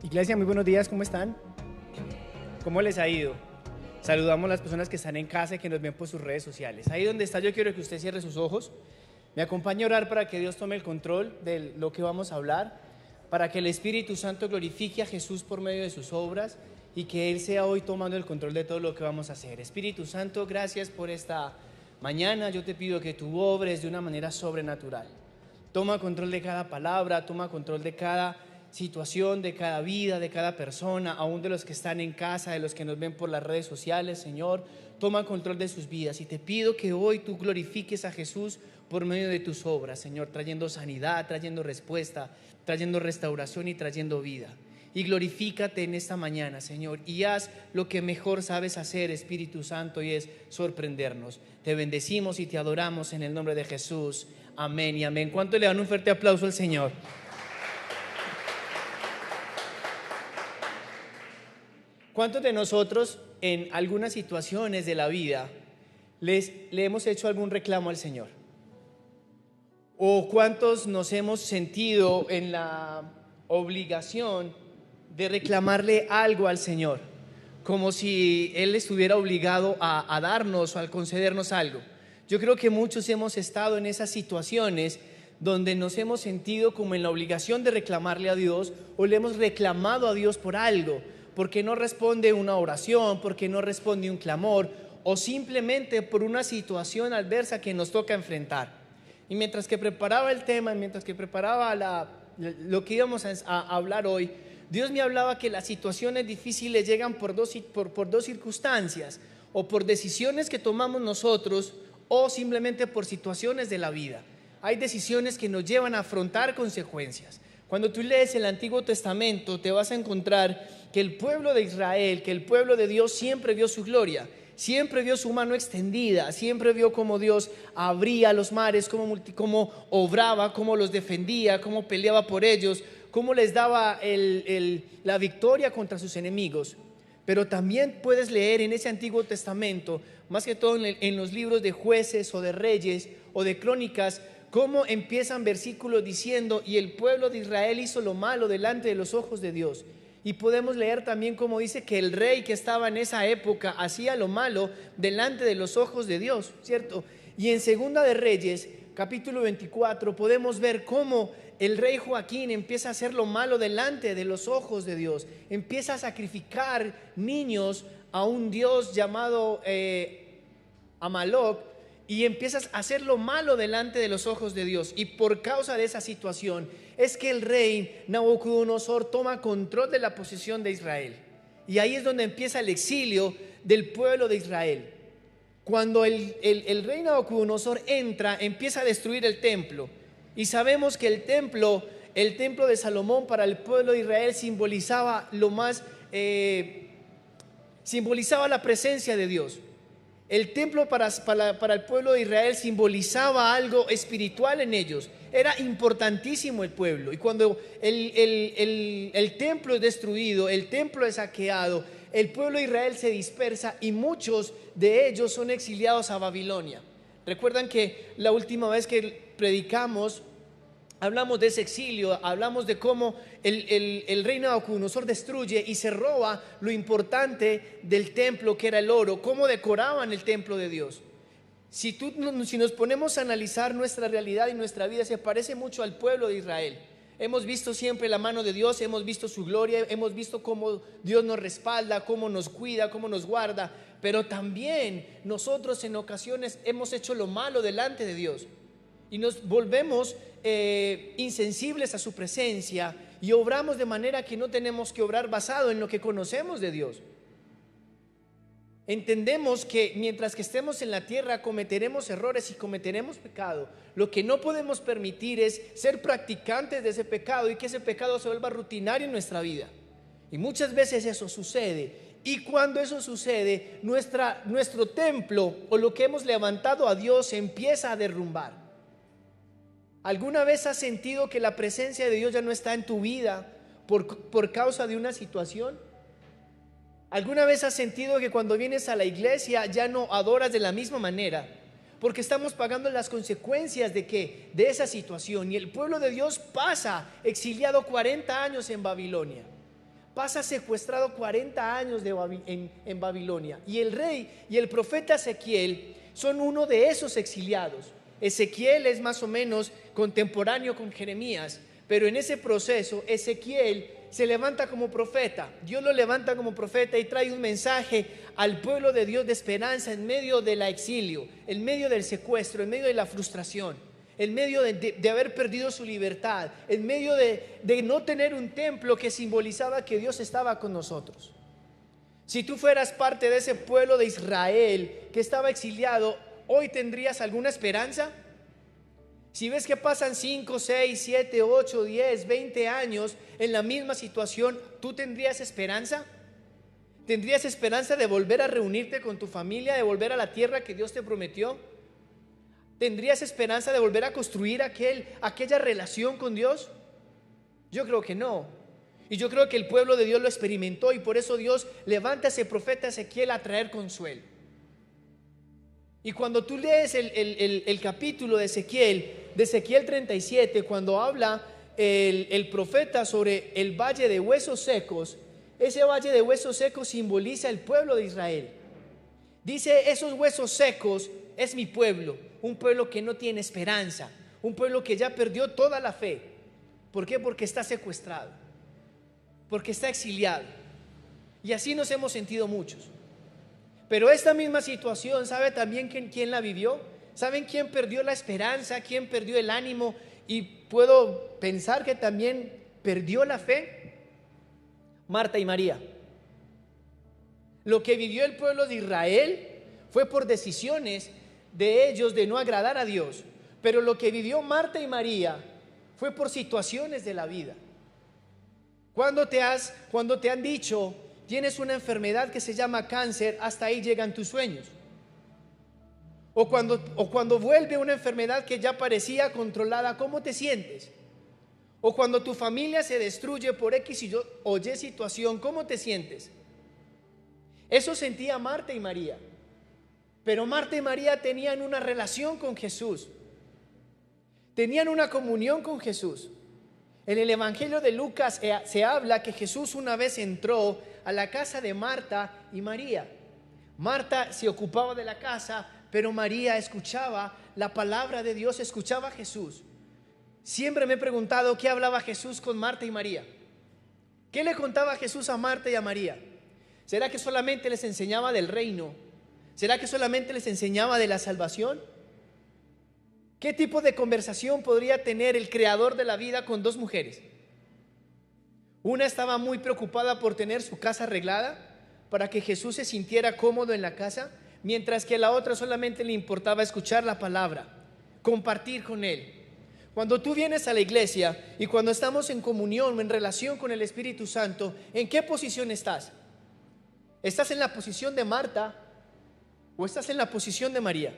Iglesia, muy buenos días, ¿cómo están? ¿Cómo les ha ido? Saludamos a las personas que están en casa y que nos ven por sus redes sociales. Ahí donde está, yo quiero que usted cierre sus ojos. Me acompañe a orar para que Dios tome el control de lo que vamos a hablar, para que el Espíritu Santo glorifique a Jesús por medio de sus obras y que Él sea hoy tomando el control de todo lo que vamos a hacer. Espíritu Santo, gracias por esta mañana. Yo te pido que tú obres de una manera sobrenatural. Toma control de cada palabra, toma control de cada situación, de cada vida, de cada persona, aún de los que están en casa, de los que nos ven por las redes sociales. Señor, toma control de sus vidas y te pido que hoy tú glorifiques a Jesús por medio de tus obras, Señor, trayendo sanidad, trayendo respuesta, trayendo restauración y trayendo vida. Y glorifícate en esta mañana, Señor, y haz lo que mejor sabes hacer, Espíritu Santo, y es sorprendernos. Te bendecimos y te adoramos en el nombre de Jesús. Amén y amén. ¿Cuánto le dan un fuerte aplauso al Señor? ¿Cuántos de nosotros en algunas situaciones de la vida le hemos hecho algún reclamo al Señor? ¿O cuántos nos hemos sentido en la obligación de reclamarle algo al Señor? Como si Él estuviera obligado a darnos o a concedernos algo. Yo creo que muchos hemos estado en esas situaciones donde nos hemos sentido como en la obligación de reclamarle a Dios, o le hemos reclamado a Dios por algo, porque no responde una oración, porque no responde un clamor, o simplemente por una situación adversa que nos toca enfrentar. Y mientras que preparaba el tema, mientras que preparaba lo que íbamos a hablar hoy, Dios me hablaba que las situaciones difíciles llegan por dos circunstancias, o por decisiones que tomamos nosotros, o simplemente por situaciones de la vida. Hay decisiones que nos llevan a afrontar consecuencias. Cuando tú lees el Antiguo Testamento, te vas a encontrar que el pueblo de Israel, que el pueblo de Dios siempre vio su gloria, siempre vio su mano extendida, siempre vio cómo Dios abría los mares, cómo obraba, cómo los defendía, cómo peleaba por ellos, cómo les daba la victoria contra sus enemigos. Pero también puedes leer en ese Antiguo Testamento, más que todo en los libros de Jueces o de Reyes o de Crónicas, cómo empiezan versículos diciendo: y el pueblo de Israel hizo lo malo delante de los ojos de Dios. Y podemos leer también cómo dice que el rey que estaba en esa época hacía lo malo delante de los ojos de Dios, ¿cierto? Y en Segunda de Reyes, capítulo 24, podemos ver cómo el rey Joaquín empieza a hacer lo malo delante de los ojos de Dios. Empieza a sacrificar niños a un dios llamado Amaloc, y empiezas a hacer lo malo delante de los ojos de Dios. Y por causa de esa situación es que el rey Nabucodonosor toma control de la posesión de Israel. Y ahí es donde empieza el exilio del pueblo de Israel. Cuando el rey Nabucodonosor empieza a destruir el templo. Y sabemos que el templo de Salomón para el pueblo de Israel simbolizaba simbolizaba la presencia de Dios. El templo para el pueblo de Israel simbolizaba algo espiritual en ellos. Era importantísimo el pueblo. Y cuando el templo es destruido, el templo es saqueado, el pueblo de Israel se dispersa y muchos de ellos son exiliados a Babilonia. Recuerdan que la última vez que predicamos, hablamos de ese exilio, hablamos de cómo el rey Nabucodonosor destruye y se roba lo importante del templo, que era el oro, cómo decoraban el templo de Dios. Si nos ponemos a analizar nuestra realidad y nuestra vida, se parece mucho al pueblo de Israel. Hemos visto siempre la mano de Dios, hemos visto su gloria, hemos visto cómo Dios nos respalda, cómo nos cuida, cómo nos guarda, pero también nosotros en ocasiones hemos hecho lo malo delante de Dios. Y nos volvemos insensibles a su presencia y obramos de manera que no tenemos que obrar basado en lo que conocemos de Dios. Entendemos que mientras que estemos en la tierra cometeremos errores y cometeremos pecado. Lo que no podemos permitir es ser practicantes de ese pecado y que ese pecado se vuelva rutinario en nuestra vida. Y muchas veces eso sucede. Y cuando eso sucede, nuestro templo o lo que hemos levantado a Dios se empieza a derrumbar. ¿Alguna vez has sentido que la presencia de Dios ya no está en tu vida por causa de una situación? ¿Alguna vez has sentido que cuando vienes a la iglesia ya no adoras de la misma manera? Porque estamos pagando las consecuencias de esa situación. Y el pueblo de Dios pasa exiliado 40 años en Babilonia. pasa secuestrado 40 años en Babilonia. Y el rey y el profeta Ezequiel son uno de esos exiliados. Ezequiel es más o menos contemporáneo con Jeremías, pero en ese proceso Ezequiel se levanta como profeta. Dios lo levanta como profeta y trae un mensaje al pueblo de Dios de esperanza en medio del exilio, en medio del secuestro, en medio de la frustración, en medio de haber perdido su libertad, en medio de no tener un templo que simbolizaba que Dios estaba con nosotros. Si tú fueras parte de ese pueblo de Israel que estaba exiliado, ¿hoy tendrías alguna esperanza? Si ves que pasan 5, 6, 7, 8, 10, 20 años en la misma situación, ¿tú tendrías esperanza? ¿Tendrías esperanza de volver a reunirte con tu familia, de volver a la tierra que Dios te prometió? ¿Tendrías esperanza de volver a construir aquella relación con Dios? Yo creo que no. Y yo creo que el pueblo de Dios lo experimentó, y por eso Dios levanta a ese profeta Ezequiel a traer consuelo. Y cuando tú lees el capítulo de Ezequiel 37, cuando habla el profeta sobre el valle de huesos secos, ese valle de huesos secos simboliza el pueblo de Israel. Dice: esos huesos secos es mi pueblo, un pueblo que no tiene esperanza, un pueblo que ya perdió toda la fe. ¿Por qué? Porque está secuestrado, porque está exiliado. Y así nos hemos sentido muchos. Pero esta misma situación, ¿sabe también quién la vivió? ¿Saben quién perdió la esperanza? ¿Quién perdió el ánimo? Y puedo pensar que también perdió la fe. Marta y María. Lo que vivió el pueblo de Israel fue por decisiones de ellos de no agradar a Dios. Pero lo que vivió Marta y María fue por situaciones de la vida. Cuando te han dicho: tienes una enfermedad que se llama cáncer, hasta ahí llegan tus sueños. O cuando vuelve una enfermedad que ya parecía controlada, ¿cómo te sientes? O cuando tu familia se destruye por X o Y situación, ¿cómo te sientes? Eso sentía Marta y María. Pero Marta y María tenían una relación con Jesús. Tenían una comunión con Jesús. En el Evangelio de Lucas se habla que Jesús una vez entró a la casa de Marta y María. Marta se ocupaba de la casa, pero María escuchaba la palabra de Dios, escuchaba a Jesús. Siempre me he preguntado qué hablaba Jesús con Marta y María. ¿Qué le contaba Jesús a Marta y a María? ¿Será que solamente les enseñaba del reino? ¿Será que solamente les enseñaba de la salvación? ¿Qué tipo de conversación podría tener el creador de la vida con dos mujeres? Una estaba muy preocupada por tener su casa arreglada para que Jesús se sintiera cómodo en la casa, mientras que a la otra solamente le importaba escuchar la palabra, compartir con él. Cuando tú vienes a la iglesia y cuando estamos en comunión o en relación con el Espíritu Santo, ¿en qué posición estás? ¿Estás en la posición de Marta o estás en la posición de María?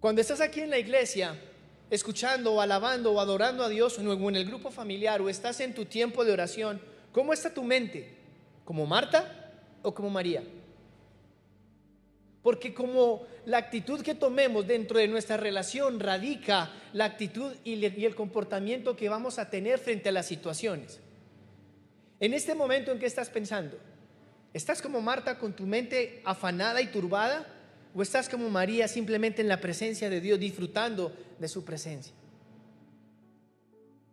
Cuando estás aquí en la iglesia, escuchando o alabando o adorando a Dios, o en el grupo familiar, o estás en tu tiempo de oración, ¿cómo está tu mente? ¿Como Marta o como María? Porque como la actitud que tomemos dentro de nuestra relación radica la actitud y el comportamiento que vamos a tener frente a las situaciones. En este momento, ¿en qué estás pensando? ¿Estás como Marta con tu mente afanada y turbada? ¿O estás como María simplemente en la presencia de Dios, disfrutando de su presencia?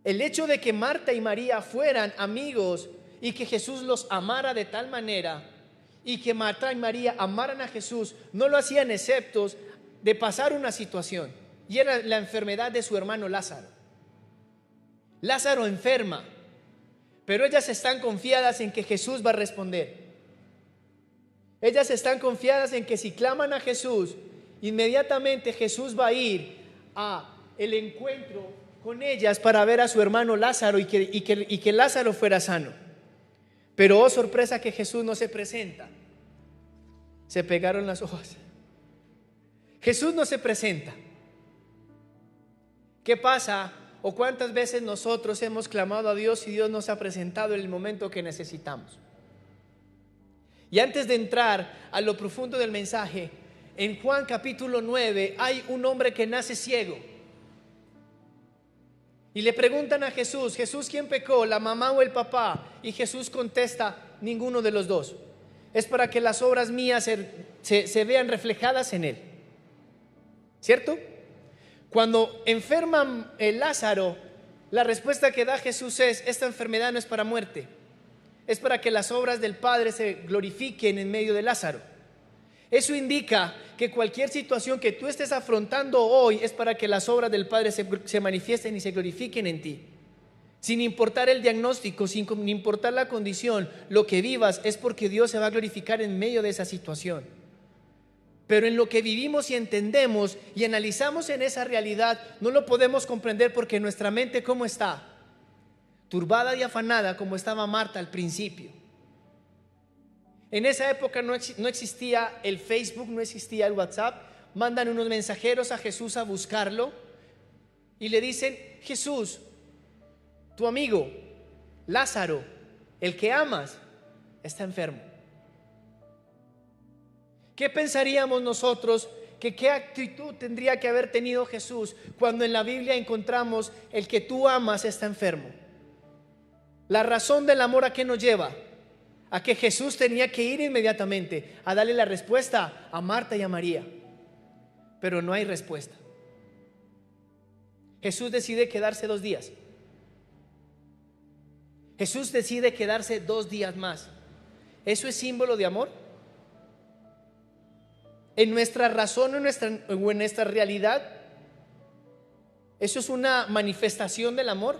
El hecho de que Marta y María fueran amigos y que Jesús los amara de tal manera, y que Marta y María amaran a Jesús, no lo hacían exceptos de pasar una situación, y era la enfermedad de su hermano Lázaro. Lázaro enferma, pero ellas están confiadas en que Jesús va a responder. Ellas están confiadas en que si claman a Jesús, inmediatamente Jesús va a ir a el encuentro con ellas para ver a su hermano Lázaro y que Lázaro fuera sano. Pero oh sorpresa, que Jesús no se presenta. Se pegaron las hojas. Jesús no se presenta. ¿Qué pasa? ¿O cuántas veces nosotros hemos clamado a Dios y Dios nos ha presentado en el momento que necesitamos? Y antes de entrar a lo profundo del mensaje, en Juan capítulo 9 hay un hombre que nace ciego. Y le preguntan a Jesús, Jesús, ¿quién pecó, la mamá o el papá? Y Jesús contesta, ninguno de los dos. Es para que las obras mías se vean reflejadas en él. ¿Cierto? Cuando enferma Lázaro, la respuesta que da Jesús es, esta enfermedad no es para muerte, es para que las obras del Padre se glorifiquen en medio de Lázaro. Eso indica que cualquier situación que tú estés afrontando hoy es para que las obras del Padre se manifiesten y se glorifiquen en ti. Sin importar el diagnóstico, sin importar la condición, lo que vivas es porque Dios se va a glorificar en medio de esa situación. Pero en lo que vivimos y entendemos y analizamos en esa realidad, no lo podemos comprender porque nuestra mente, ¿cómo está? Turbada y afanada como estaba Marta al principio. En esa época no existía el Facebook, no existía el WhatsApp. Mandan unos mensajeros a Jesús a buscarlo y le dicen, Jesús, tu amigo Lázaro, el que amas, está enfermo. ¿Qué pensaríamos nosotros? ¿Qué actitud tendría que haber tenido Jesús cuando en la Biblia encontramos el que tú amas está enfermo? La razón del amor, ¿a qué nos lleva? A que Jesús tenía que ir inmediatamente a darle la respuesta a Marta y a María. Pero no hay respuesta. Jesús decide quedarse 2 días. Jesús decide quedarse 2 días más. ¿Eso es símbolo de amor? En nuestra razón o en nuestra realidad, ¿eso es una manifestación del amor?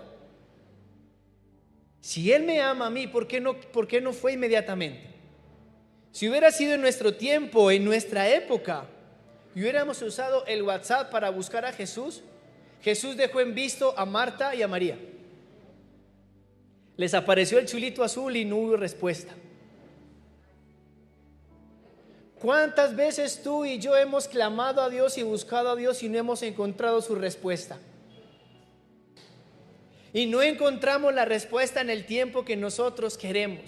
Si Él me ama a mí, ¿por qué no fue inmediatamente? Si hubiera sido en nuestro tiempo, en nuestra época, y hubiéramos usado el WhatsApp para buscar a Jesús, Jesús dejó en visto a Marta y a María. Les apareció el chulito azul y no hubo respuesta. ¿Cuántas veces tú y yo hemos clamado a Dios y buscado a Dios y no hemos encontrado su respuesta? Y no encontramos la respuesta en el tiempo que nosotros queremos.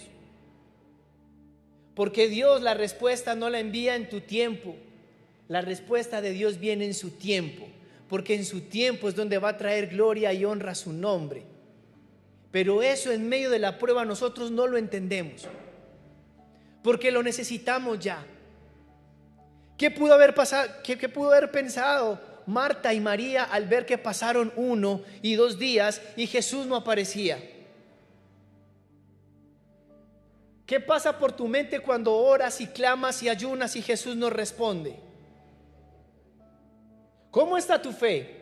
Porque Dios la respuesta no la envía en tu tiempo. La respuesta de Dios viene en su tiempo. Porque en su tiempo es donde va a traer gloria y honra a su nombre. Pero eso en medio de la prueba nosotros no lo entendemos. Porque lo necesitamos ya. ¿Qué pudo haber pasado? ¿Qué pudo haber pensado Marta y María al ver que pasaron 1 y 2 días y Jesús no aparecía? ¿Qué pasa por tu mente cuando oras y clamas y ayunas y Jesús no responde? ¿Cómo está tu fe?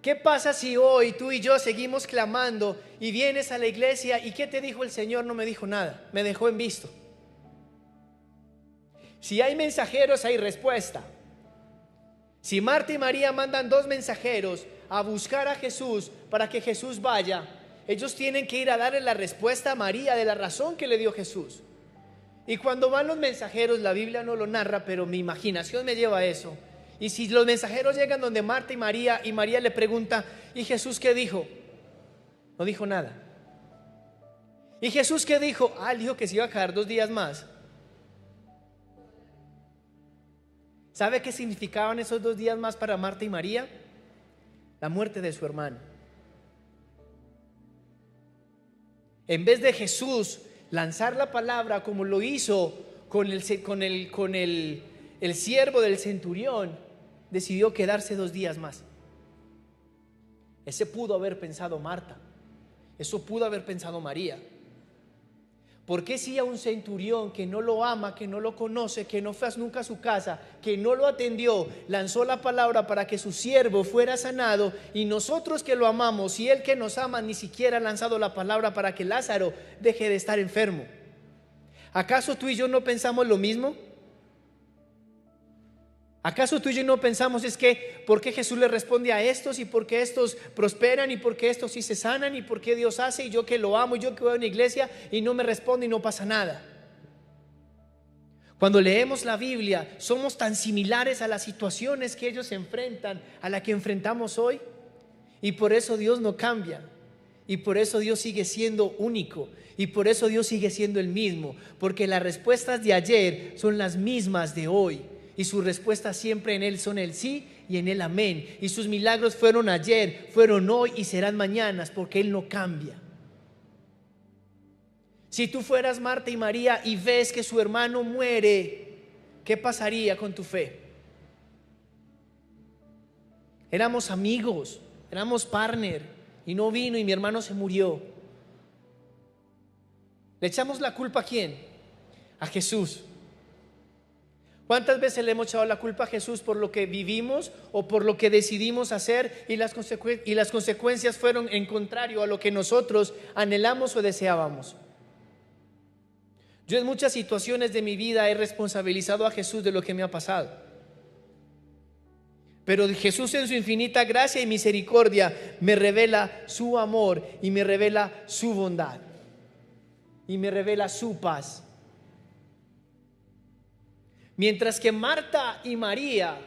¿Qué pasa si hoy tú y yo seguimos clamando y vienes a la iglesia y qué te dijo el Señor? No me dijo nada, me dejó en visto. Si hay mensajeros, hay respuesta. Si Marta y María mandan 2 mensajeros a buscar a Jesús para que Jesús vaya, ellos tienen que ir a darle la respuesta a María de la razón que le dio Jesús. Y cuando van los mensajeros, la Biblia no lo narra, pero mi imaginación me lleva a eso. Y si los mensajeros llegan donde Marta y María le pregunta, ¿y Jesús qué dijo? No dijo nada. ¿Y Jesús qué dijo? Él dijo que se iba a quedar 2 días más. ¿Sabe qué significaban esos 2 días más para Marta y María? La muerte de su hermano. En vez de Jesús lanzar la palabra como lo hizo con el siervo del centurión, decidió quedarse 2 días más. Ese pudo haber pensado Marta. Eso pudo haber pensado María. ¿Por qué si a un centurión que no lo ama, que no lo conoce, que no fue nunca a su casa, que no lo atendió, lanzó la palabra para que su siervo fuera sanado, y nosotros que lo amamos y él que nos ama ni siquiera ha lanzado la palabra para que Lázaro deje de estar enfermo? ¿Acaso tú y yo no pensamos lo mismo? ¿Acaso tú y yo no pensamos es que por qué Jesús le responde a estos y por qué estos prosperan y por qué estos sí se sanan y por qué Dios hace y yo que lo amo y yo que voy a una iglesia y no me responde y no pasa nada? Cuando leemos la Biblia somos tan similares a las situaciones que ellos enfrentan, a la que enfrentamos hoy, y por eso Dios no cambia y por eso Dios sigue siendo único y por eso Dios sigue siendo el mismo, porque las respuestas de ayer son las mismas de hoy. Y sus respuestas siempre en Él son el sí y en el amén. Y sus milagros fueron ayer, fueron hoy y serán mañanas, porque Él no cambia. Si tú fueras Marta y María y ves que su hermano muere, ¿qué pasaría con tu fe? Éramos amigos, éramos partner y no vino y mi hermano se murió. ¿Le echamos la culpa a quién? A Jesús. ¿Cuántas veces le hemos echado la culpa a Jesús por lo que vivimos o por lo que decidimos hacer y las consecuencias fueron en contrario a lo que nosotros anhelamos o deseábamos? Yo en muchas situaciones de mi vida he responsabilizado a Jesús de lo que me ha pasado. Pero Jesús en su infinita gracia y misericordia me revela su amor y me revela su bondad y me revela su paz. Mientras que Marta y María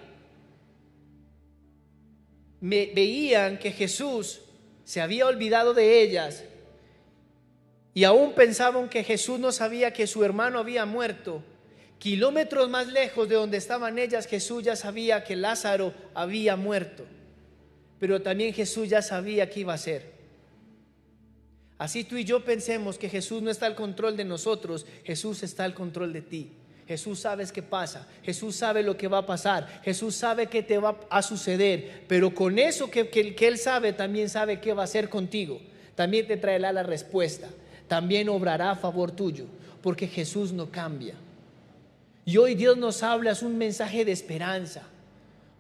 veían que Jesús se había olvidado de ellas y aún pensaban que Jesús no sabía que su hermano había muerto, kilómetros más lejos de donde estaban ellas, Jesús ya sabía que Lázaro había muerto, pero también Jesús ya sabía qué iba a hacer. Así tú y yo pensemos que Jesús no está al control de nosotros, Jesús está al control de ti. Jesús sabe qué pasa, Jesús sabe lo que va a pasar, Jesús sabe qué te va a suceder, pero con eso que Él sabe, también sabe qué va a hacer contigo, también te traerá la respuesta, también obrará a favor tuyo, porque Jesús no cambia. Y hoy Dios nos habla, es un mensaje de esperanza,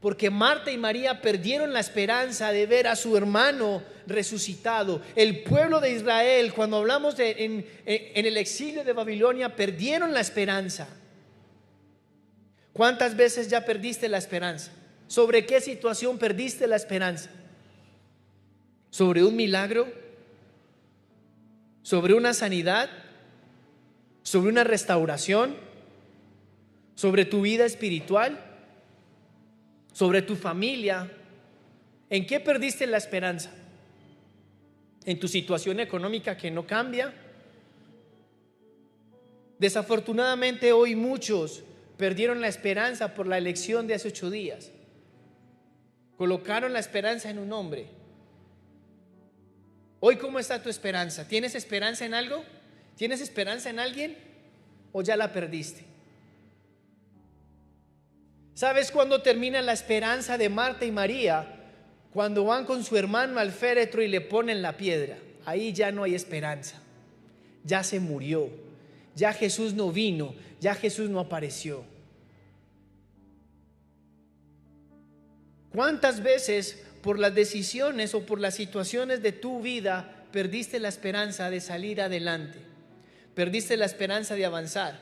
porque Marta y María perdieron la esperanza de ver a su hermano resucitado. El pueblo de Israel, cuando hablamos en el exilio de Babilonia, perdieron la esperanza. ¿Cuántas veces ya perdiste la esperanza? ¿Sobre qué situación perdiste la esperanza? ¿Sobre un milagro? ¿Sobre una sanidad? ¿Sobre una restauración? ¿Sobre tu vida espiritual? ¿Sobre tu familia? ¿En qué perdiste la esperanza? ¿En tu situación económica que no cambia? Desafortunadamente hoy muchos perdieron la esperanza por la elección de hace 8 días. Colocaron la esperanza en un hombre. Hoy, ¿cómo está tu esperanza? ¿Tienes esperanza en algo? ¿Tienes esperanza en alguien? ¿O ya la perdiste? ¿Sabes cuándo termina la esperanza de Marta y María? Cuando van con su hermano al féretro y le ponen la piedra. Ahí ya no hay esperanza. Ya se murió. Ya Jesús no vino. Ya Jesús no apareció. ¿Cuántas veces por las decisiones o por las situaciones de tu vida perdiste la esperanza de salir adelante? Perdiste la esperanza de avanzar.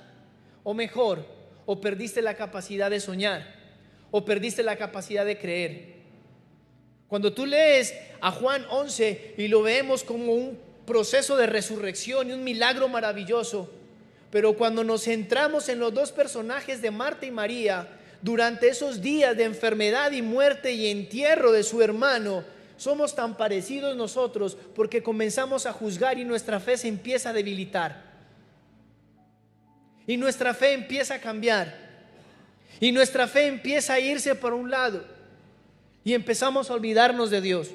O mejor, o perdiste la capacidad de soñar, o perdiste la capacidad de creer. Cuando tú lees a Juan 11 y lo vemos como un proceso de resurrección y un milagro maravilloso, pero cuando nos centramos en los dos personajes de Marta y María, durante esos días de enfermedad y muerte y entierro de su hermano, somos tan parecidos nosotros porque comenzamos a juzgar y nuestra fe se empieza a debilitar. Y nuestra fe empieza a cambiar. Y nuestra fe empieza a irse por un lado. Y empezamos a olvidarnos de Dios.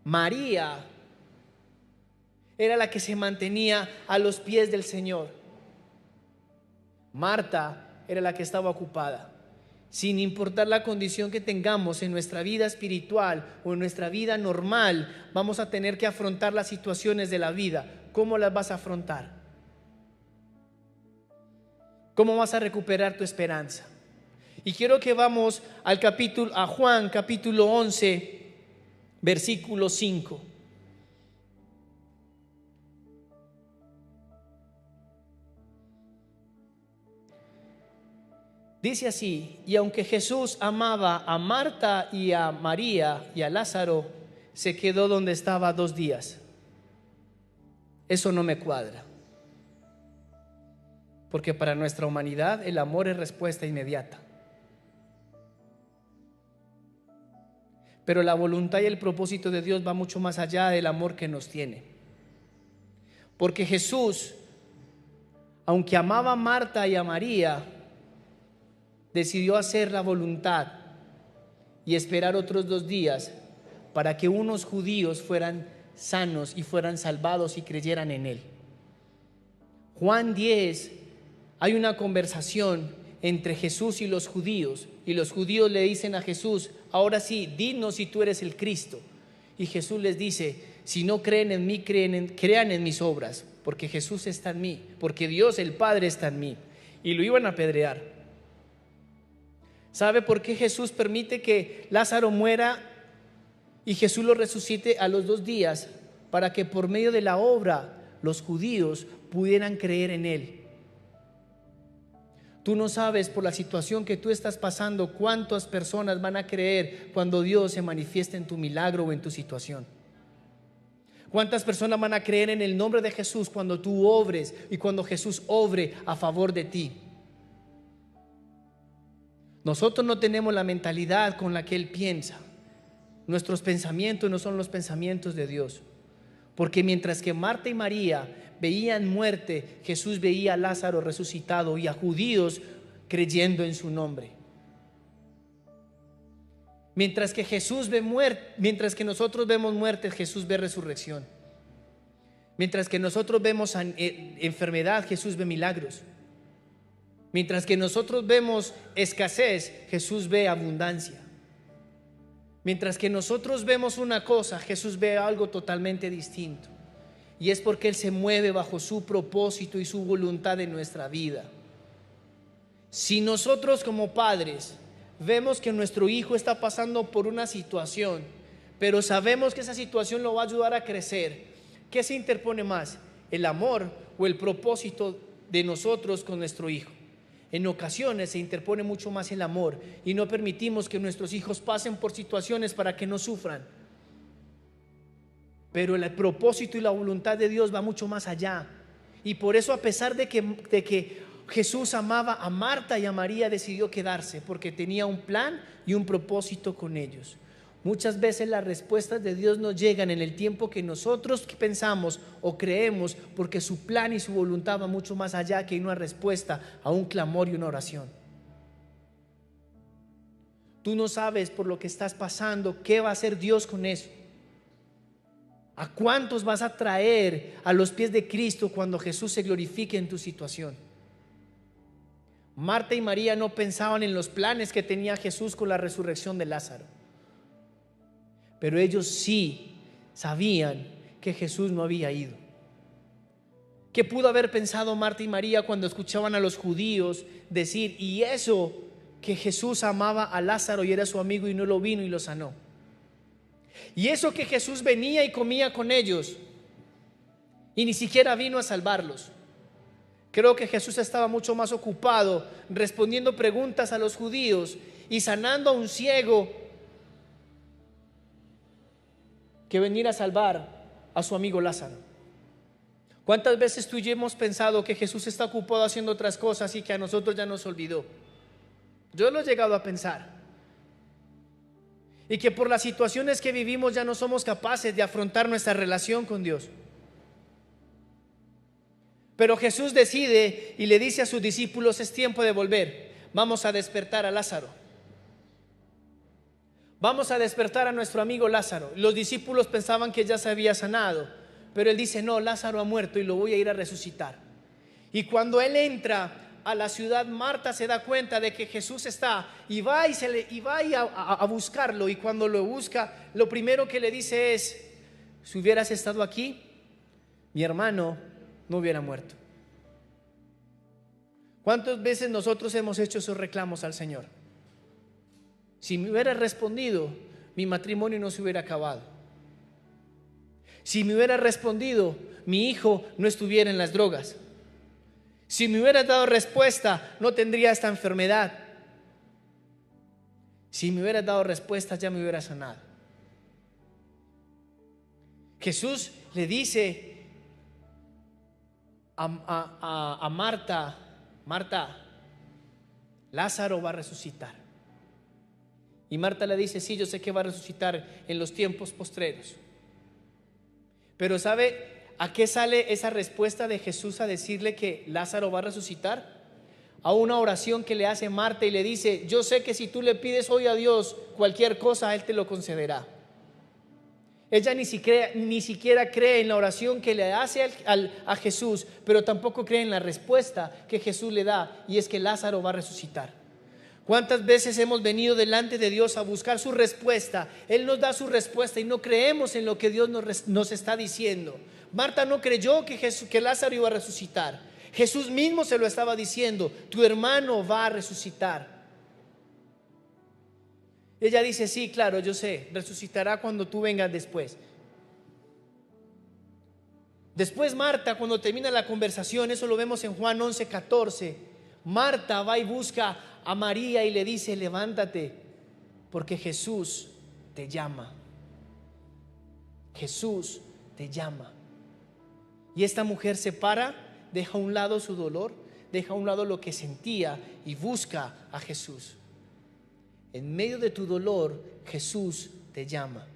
María era la que se mantenía a los pies del Señor. Marta era la que estaba ocupada. Sin importar la condición que tengamos en nuestra vida espiritual o en nuestra vida normal, vamos a tener que afrontar las situaciones de la vida. ¿Cómo las vas a afrontar? ¿Cómo vas a recuperar tu esperanza? Y quiero que vamos a Juan capítulo 11, versículo 5. Dice así: y aunque Jesús amaba a Marta y a María y a Lázaro, se quedó donde estaba 2 días. Eso no me cuadra. Porque para nuestra humanidad el amor es respuesta inmediata. Pero la voluntad y el propósito de Dios va mucho más allá del amor que nos tiene. Porque Jesús, aunque amaba a Marta y a María, decidió hacer la voluntad y esperar otros 2 días para que unos judíos fueran sanos y fueran salvados y creyeran en él. Juan 10, hay una conversación entre Jesús y los judíos le dicen a Jesús: ahora sí, dinos si tú eres el Cristo. Y Jesús les dice: si no creen en mí, crean en mis obras, porque Jesús está en mí, porque Dios el Padre está en mí. Y lo iban a apedrear. ¿Sabe por qué Jesús permite que Lázaro muera y Jesús lo resucite a los 2 días? Para que por medio de la obra los judíos pudieran creer en él. Tú no sabes, por la situación que tú estás pasando, cuántas personas van a creer cuando Dios se manifieste en tu milagro o en tu situación. Cuántas personas van a creer en el nombre de Jesús cuando tú obres y cuando Jesús obre a favor de ti. Nosotros no tenemos la mentalidad con la que Él piensa. Nuestros pensamientos no son los pensamientos de Dios. Porque mientras que Marta y María veían muerte, Jesús veía a Lázaro resucitado y a judíos creyendo en su nombre. Mientras que mientras que nosotros vemos muerte, Jesús ve resurrección. Mientras que nosotros vemos enfermedad, Jesús ve milagros. Mientras que nosotros vemos escasez, Jesús ve abundancia. Mientras que nosotros vemos una cosa, Jesús ve algo totalmente distinto. Y es porque Él se mueve bajo su propósito y su voluntad en nuestra vida. Si nosotros como padres vemos que nuestro hijo está pasando por una situación, pero sabemos que esa situación lo va a ayudar a crecer, ¿qué se interpone más? ¿El amor o el propósito de nosotros con nuestro hijo? En ocasiones se interpone mucho más el amor y no permitimos que nuestros hijos pasen por situaciones para que no sufran. Pero el propósito y la voluntad de Dios va mucho más allá. Y por eso, a pesar de que Jesús amaba a Marta y a María, decidió quedarse porque tenía un plan y un propósito con ellos. Muchas veces las respuestas de Dios no llegan en el tiempo que nosotros pensamos o creemos, porque su plan y su voluntad va mucho más allá que una respuesta a un clamor y una oración. Tú no sabes por lo que estás pasando qué va a hacer Dios con eso. ¿A cuántos vas a traer a los pies de Cristo cuando Jesús se glorifique en tu situación? Marta y María no pensaban en los planes que tenía Jesús con la resurrección de Lázaro. Pero ellos sí sabían que Jesús no había ido. ¿Qué pudo haber pensado Marta y María cuando escuchaban a los judíos decir: y eso que Jesús amaba a Lázaro y era su amigo y no lo vino y lo sanó? Y eso que Jesús venía y comía con ellos y ni siquiera vino a salvarlos. Creo que Jesús estaba mucho más ocupado respondiendo preguntas a los judíos y sanando a un ciego que venir a salvar a su amigo Lázaro. ¿Cuántas veces tú y yo hemos pensado que Jesús está ocupado haciendo otras cosas y que a nosotros ya nos olvidó? Yo lo he llegado a pensar. Y que por las situaciones que vivimos ya no somos capaces de afrontar nuestra relación con Dios. Pero Jesús decide y le dice a sus discípulos: es tiempo de volver, vamos a despertar a Lázaro. Vamos a despertar a nuestro amigo Lázaro. Los discípulos pensaban que ya se había sanado, pero él dice: no, Lázaro ha muerto y lo voy a ir a resucitar. Y cuando él entra a la ciudad, Marta se da cuenta de que Jesús está y va a buscarlo. Y cuando lo busca, lo primero que le dice es: si hubieras estado aquí, mi hermano no hubiera muerto. ¿Cuántas veces nosotros hemos hecho esos reclamos al Señor? Si me hubiera respondido, mi matrimonio no se hubiera acabado. Si me hubiera respondido, mi hijo no estuviera en las drogas. Si me hubiera dado respuesta, no tendría esta enfermedad. Si me hubiera dado respuesta, ya me hubiera sanado. Jesús le dice a Marta: Marta, Lázaro va a resucitar. Y Marta le dice: sí, yo sé que va a resucitar en los tiempos postreros. Pero ¿sabe a qué sale esa respuesta de Jesús a decirle que Lázaro va a resucitar? a una oración que le hace Marta y le dice: yo sé que si tú le pides hoy a Dios cualquier cosa, Él te lo concederá. Ella ni siquiera cree en la oración que le hace a Jesús, pero tampoco cree en la respuesta que Jesús le da, y es que Lázaro va a resucitar. ¿Cuántas veces hemos venido delante de Dios a buscar su respuesta? Él nos da su respuesta y no creemos en lo que Dios nos está diciendo. Marta no creyó que Lázaro iba a resucitar. Jesús mismo se lo estaba diciendo: tu hermano va a resucitar. Ella dice: sí, claro, yo sé, resucitará cuando tú vengas después. Después Marta, cuando termina la conversación, eso lo vemos en Juan 11:14, Marta va y busca a María y le dice: levántate, porque Jesús te llama. Jesús te llama. Y esta mujer se para, deja a un lado su dolor, deja a un lado lo que sentía y busca a Jesús. En medio de tu dolor, Jesús te llama.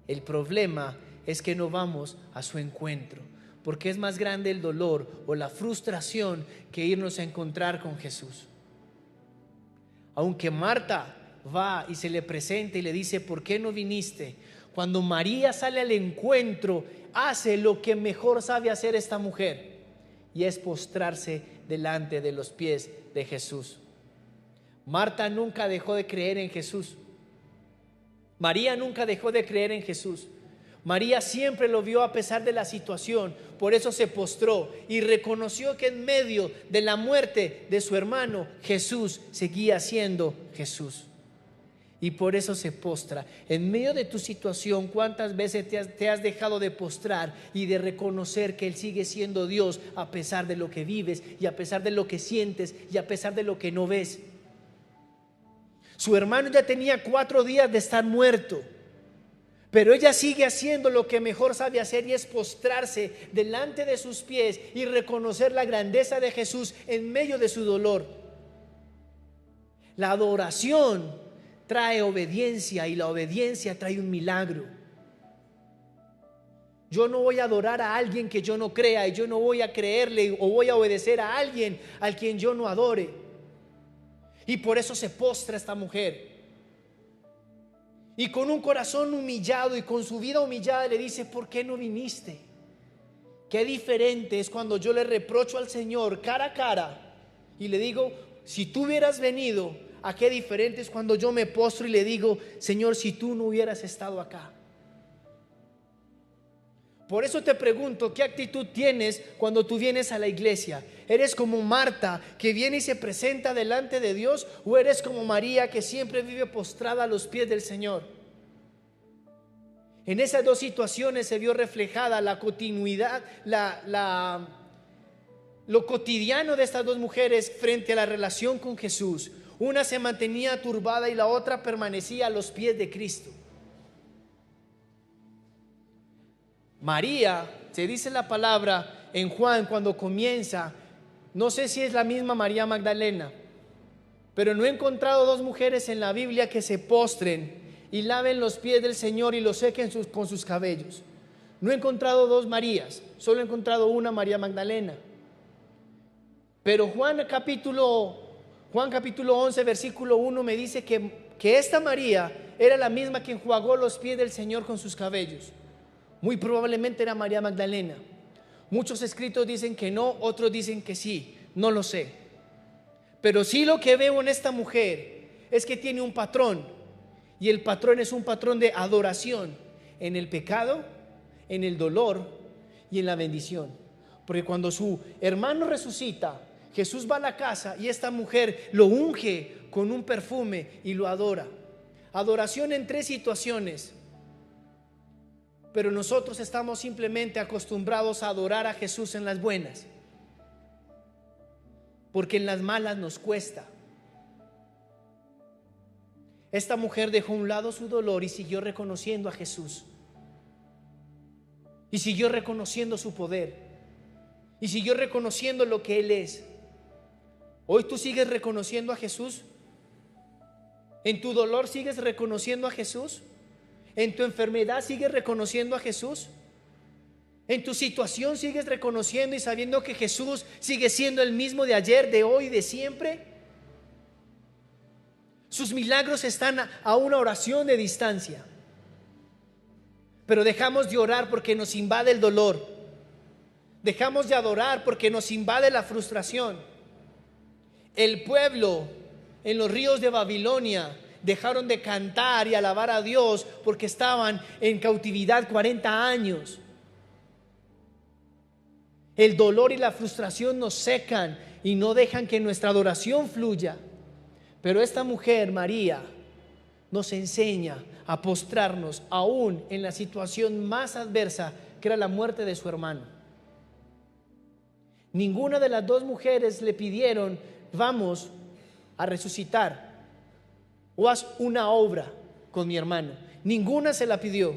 El problema es que no vamos a su encuentro, porque es más grande el dolor o la frustración que irnos a encontrar con Jesús. Aunque Marta va y se le presenta y le dice: ¿por qué no viniste? Cuando María sale al encuentro, hace lo que mejor sabe hacer esta mujer, y es postrarse delante de los pies de Jesús. Marta nunca dejó de creer en Jesús. María nunca dejó de creer en Jesús. María siempre lo vio a pesar de la situación. Por eso se postró y reconoció que en medio de la muerte de su hermano, Jesús seguía siendo Jesús. Y por eso se postra. En medio de tu situación, ¿cuántas veces te has dejado de postrar y de reconocer que Él sigue siendo Dios a pesar de lo que vives y a pesar de lo que sientes y a pesar de lo que no ves? Su hermano ya tenía 4 días de estar muerto, pero ella sigue haciendo lo que mejor sabe hacer, y es postrarse delante de sus pies y reconocer la grandeza de Jesús en medio de su dolor. La adoración trae obediencia, y la obediencia trae un milagro. Yo no voy a adorar a alguien que yo no crea, y yo no voy a creerle o voy a obedecer a alguien al quien yo no adore. Y por eso se postra esta mujer, y con un corazón humillado y con su vida humillada le dice: ¿por qué no viniste? Qué diferente es cuando yo le reprocho al Señor cara a cara y le digo: si tú hubieras venido. A qué diferente es cuando yo me postro y le digo: Señor, si tú no hubieras estado acá. Por eso te pregunto, ¿qué actitud tienes cuando tú vienes a la iglesia? ¿Eres como Marta, que viene y se presenta delante de Dios, o eres como María, que siempre vive postrada a los pies del Señor? En esas dos situaciones se vio reflejada la continuidad, lo cotidiano de estas dos mujeres frente a la relación con Jesús. Una se mantenía turbada y la otra permanecía a los pies de Cristo. María, se dice la palabra en Juan cuando comienza, no sé si es la misma María Magdalena, pero no he encontrado 2 mujeres en la Biblia que se postren y laven los pies del Señor y los sequen con sus cabellos. No he encontrado 2 Marías, solo he encontrado una María Magdalena. Pero Juan capítulo 11 versículo 1 me dice que esta María era la misma que enjuagó los pies del Señor con sus cabellos. Muy probablemente era María Magdalena. Muchos escritos dicen que no, otros dicen que sí, no lo sé. Pero sí lo que veo en esta mujer es que tiene un patrón, y el patrón es un patrón de adoración en el pecado, en el dolor y en la bendición. Porque cuando su hermano resucita, Jesús va a la casa y esta mujer lo unge con un perfume y lo adora. Adoración en 3 situaciones. Pero nosotros estamos simplemente acostumbrados a adorar a Jesús en las buenas, porque en las malas nos cuesta. Esta mujer dejó a un lado su dolor y siguió reconociendo a Jesús, y siguió reconociendo su poder, y siguió reconociendo lo que Él es. Hoy tú sigues reconociendo a Jesús. En tu dolor sigues reconociendo a Jesús. En tu enfermedad sigues reconociendo a Jesús. En tu situación sigues reconociendo y sabiendo que Jesús sigue siendo el mismo de ayer, de hoy y de siempre. Sus milagros están a una oración de distancia. Pero dejamos de orar porque nos invade el dolor. Dejamos de adorar porque nos invade la frustración. El pueblo en los ríos de Babilonia dejaron de cantar y alabar a Dios porque estaban en cautividad 40 años. El dolor y la frustración nos secan y no dejan que nuestra adoración fluya. Pero esta mujer, María, nos enseña a postrarnos aún en la situación más adversa, que era la muerte de su hermano. Ninguna de las dos mujeres le pidieron: vamos a resucitar o haz una obra con mi hermano. Ninguna se la pidió.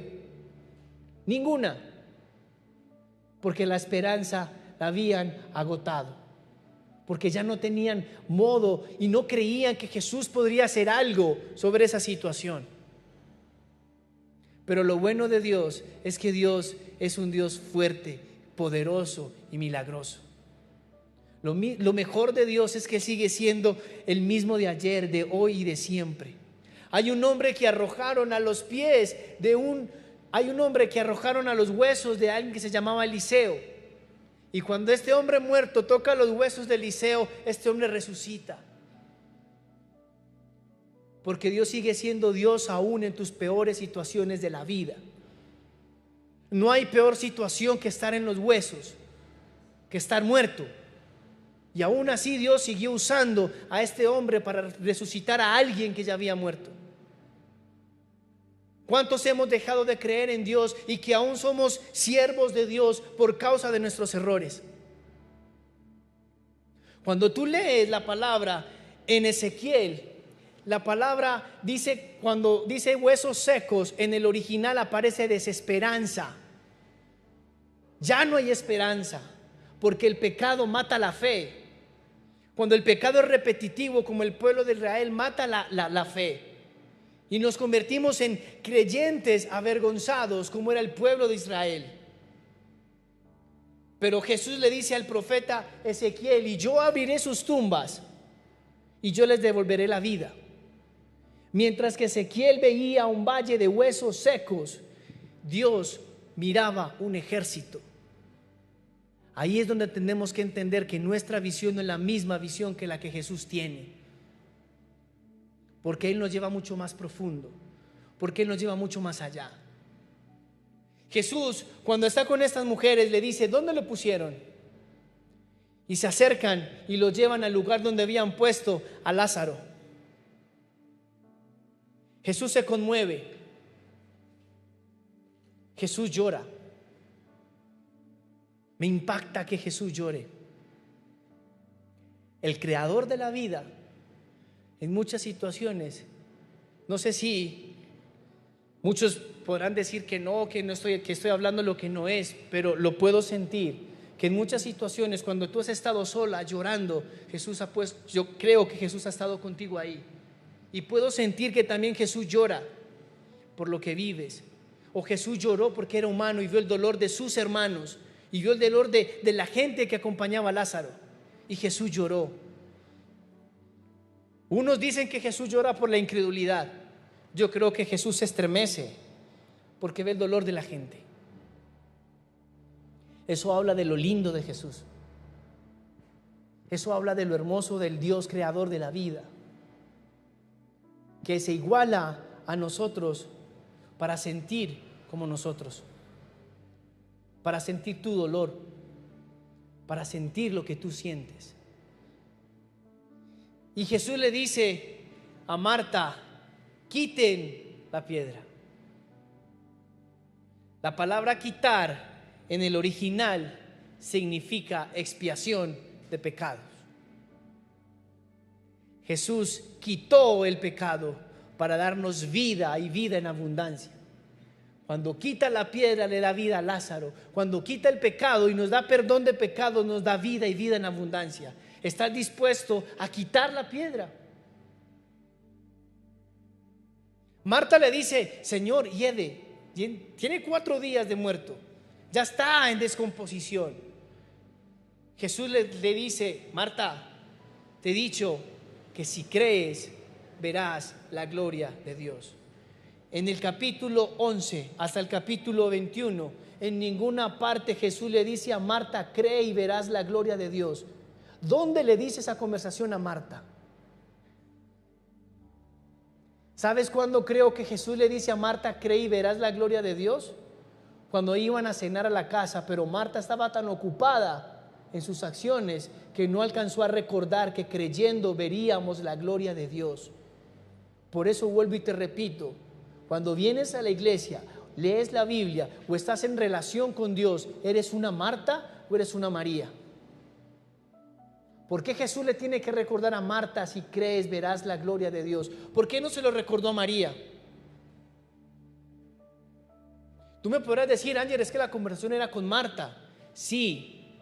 Ninguna. Porque la esperanza la habían agotado. Porque ya no tenían modo y no creían que Jesús podría hacer algo sobre esa situación. Pero lo bueno de Dios es que Dios es un Dios fuerte, poderoso y milagroso. Lo mejor de Dios es que sigue siendo el mismo de ayer, de hoy y de siempre. Hay un hombre que arrojaron a los pies hay un hombre que arrojaron a los huesos de alguien que se llamaba Eliseo. Y cuando este hombre muerto toca los huesos de Eliseo, este hombre resucita. Porque Dios sigue siendo Dios aún en tus peores situaciones de la vida. No hay peor situación que estar en los huesos, que estar muerto. Y aún así Dios siguió usando a este hombre para resucitar a alguien que ya había muerto. ¿Cuántos hemos dejado de creer en Dios y que aún somos siervos de Dios por causa de nuestros errores? Cuando tú lees la palabra en Ezequiel, la palabra dice, cuando dice huesos secos, en el original aparece desesperanza. Ya no hay esperanza, porque el pecado mata la fe. Cuando el pecado es repetitivo, como el pueblo de Israel, mata la fe. Y nos convertimos en creyentes avergonzados, como era el pueblo de Israel. Pero Jesús le dice al profeta Ezequiel: y yo abriré sus tumbas y yo les devolveré la vida. Mientras que Ezequiel veía un valle de huesos secos, Dios miraba un ejército. Ahí es donde tenemos que entender que nuestra visión no es la misma visión que la que Jesús tiene. Porque Él nos lleva mucho más profundo, porque Él nos lleva mucho más allá. Jesús, cuando está con estas mujeres, le dice: ¿dónde lo pusieron? Y se acercan y lo llevan al lugar donde habían puesto a Lázaro. Jesús se conmueve. Jesús llora. Me impacta que Jesús llore. El creador de la vida, en muchas situaciones, no sé si muchos podrán decir que no, que estoy hablando lo que no es, pero lo puedo sentir, que en muchas situaciones, cuando tú has estado sola llorando, yo creo que Jesús ha estado contigo ahí. Y puedo sentir que también Jesús llora por lo que vives. O Jesús lloró porque era humano y vio el dolor de sus hermanos y vio el dolor de la gente que acompañaba a Lázaro. Y Jesús lloró. Unos dicen que Jesús llora por la incredulidad. Yo creo que Jesús se estremece porque ve el dolor de la gente. Eso habla de lo lindo de Jesús. Eso habla de lo hermoso del Dios creador de la vida, que se iguala a nosotros para sentir como nosotros, para sentir tu dolor, para sentir lo que tú sientes. Y Jesús le dice a Marta: quiten la piedra. La palabra quitar en el original significa expiación de pecados. Jesús quitó el pecado para darnos vida y vida en abundancia. Cuando quita la piedra, le da vida a Lázaro. Cuando quita el pecado y nos da perdón de pecados, nos da vida y vida en abundancia. ¿Estás dispuesto a quitar la piedra? Marta le dice: Señor, tiene 4 días de muerto. ya está en descomposición. Jesús le dice: Marta, te he dicho que si crees verás la gloria de Dios. En el capítulo 11 hasta el capítulo 21, en ninguna parte Jesús le dice a Marta: cree y verás la gloria de Dios. ¿Dónde le dice esa conversación a Marta? ¿Sabes cuándo creo que Jesús le dice a Marta: cree y verás la gloria de Dios? Cuando iban a cenar a la casa, pero Marta estaba tan ocupada en sus acciones que no alcanzó a recordar que creyendo veríamos la gloria de Dios. Por eso vuelvo y te repito, cuando vienes a la iglesia, lees la Biblia o estás en relación con Dios, ¿eres una Marta o eres una María? ¿Por qué Jesús le tiene que recordar a Marta: si crees verás la gloria de Dios? ¿Por qué no se lo recordó a María? Tú me podrás decir: Ángel, es que la conversación era con Marta. Sí,